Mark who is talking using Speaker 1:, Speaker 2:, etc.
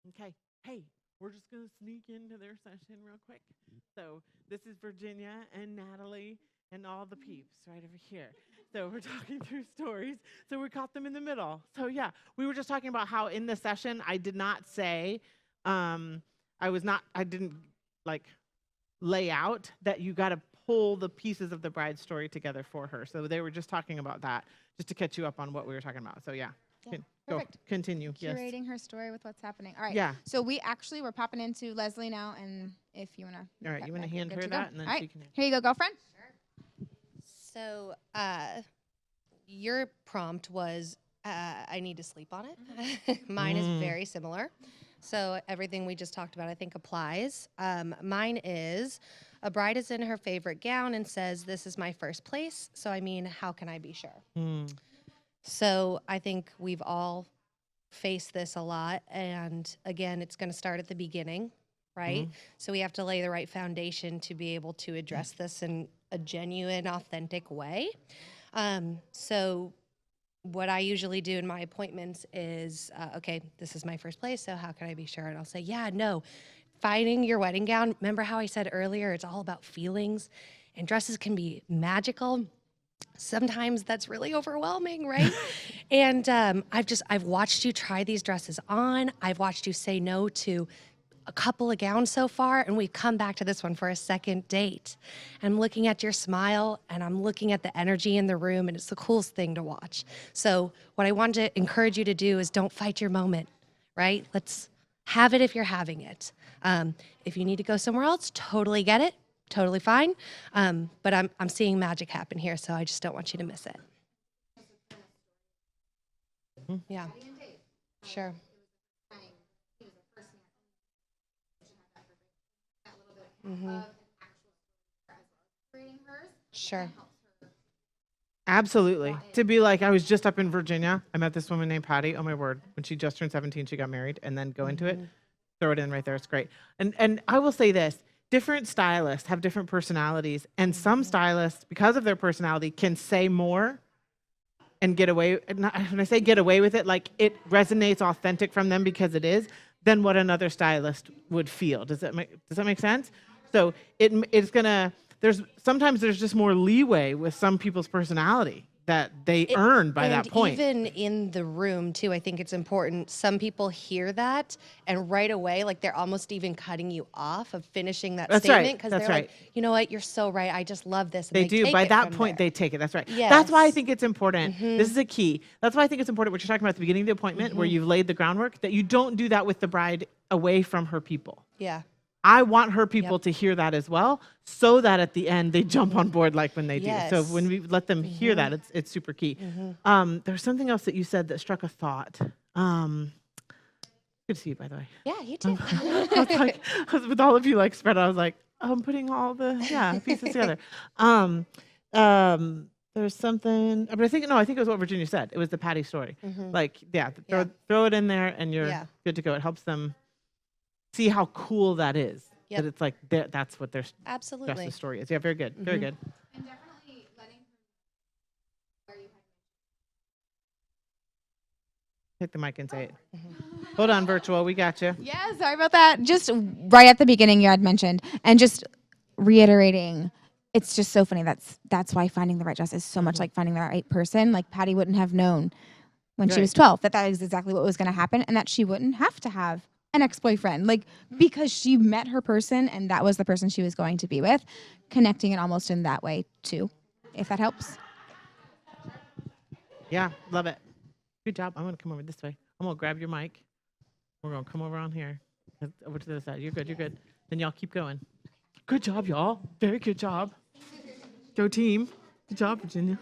Speaker 1: Okay. Hey, we're just going to sneak into their session real quick. So this is Virginia and Natalie and all the peeps right over here. So we're talking through stories. So we caught them in the middle. So yeah, we were just talking about how in the session I did not say, I didn't like lay out that you got to pull the pieces of the bride's story together for her. So they were just talking about that, just to catch you up on what we were talking about. So yeah.
Speaker 2: Perfect.
Speaker 1: Continue.
Speaker 2: Curating her story with what's happening. All right. Yeah. So we're popping into Leslie now, and if you want to.
Speaker 1: All right, you want to hand her that, and then she can.
Speaker 2: Here you go, girlfriend.
Speaker 3: Sure. So your prompt was, I need to sleep on it. Mine is very similar. So everything we just talked about, I think, applies. Mine is, a bride is in her favorite gown and says, "This is my first place. So, I mean, how can I be sure?" So I think we've all faced this a lot. And again, it's going to start at the beginning, right? So we have to lay the right foundation to be able to address this in a genuine, authentic way. So what I usually do in my appointments is, okay, this is my first place, so how can I be sure? And I'll say, yeah, no, finding your wedding gown. Remember how I said earlier, it's all about feelings, and dresses can be magical. Sometimes that's really overwhelming, right? And I've watched you try these dresses on. I've watched you say no to a couple of gowns so far, and we've come back to this one for a second date. And I'm looking at your smile, and I'm looking at the energy in the room, and it's the coolest thing to watch. So what I want to encourage you to do is don't fight your moment, right? Let's have it if you're having it. If you need to go somewhere else, totally get it. Totally fine, but I'm seeing magic happen here, so I just don't want you to miss it. Yeah, sure. Sure.
Speaker 1: Absolutely. To be like, I was just up in Virginia. I met this woman named Patty. Oh my word! When she just turned 17, she got married, and then go into it. Throw it in right there. It's great. And I will say this. Different stylists have different personalities, and some stylists, because of their personality, can say more and get away. When I say get away with it, like it resonates authentic from them because it is, than what another stylist would feel. Does that make sense? So it's gonna. Sometimes there's just more leeway with some people's personality that they earn by that point.
Speaker 3: Even in the room too, I think it's important. Some people hear that and right away, like they're almost even cutting you off of finishing that statement because they're like, you know what, you're so right. I just love this. And
Speaker 1: they do. By that point, they take it. That's right.
Speaker 3: Yes.
Speaker 1: That's why I think it's important. This is a key. That's why I think it's important what you're talking about at the beginning of the appointment, where you've laid the groundwork, that you don't do that with the bride away from her people.
Speaker 3: Yeah.
Speaker 1: I want her people to hear that as well, so that at the end they jump on board like when they do. So when we let them hear that, it's super key. There's something else that you said that struck a thought. Good to see you, by the way.
Speaker 3: Yeah, you too.
Speaker 1: I was with all of you like spread out, I was like, I'm putting all the pieces together. There's something, but I think it was what Virginia said. It was the Patty story. Like, throw it in there and you're good to go. It helps them see how cool that is. That it's like that's what their the story is. Yeah, very good. Very good.
Speaker 2: And definitely letting her know where you
Speaker 1: Take the mic and say it. Hold on, virtual. We got you.
Speaker 2: Yeah, sorry about that. Just right at the beginning you had mentioned, and just reiterating, it's just so funny. That's why finding the right dress is so much like finding the right person. Like Patty wouldn't have known when she was 12 that is exactly what was going to happen, and that she wouldn't have to have an ex-boyfriend, like, because she met her person and that was the person she was going to be with, connecting it almost in that way too, if that helps.
Speaker 1: Yeah, love it. Good job. I'm going to come over this way. I'm going to grab your mic. We're going to come over on here. Over to the other side. You're good. You're good. Then y'all keep going. Good job, y'all. Very good job. Go team. Good job, Virginia.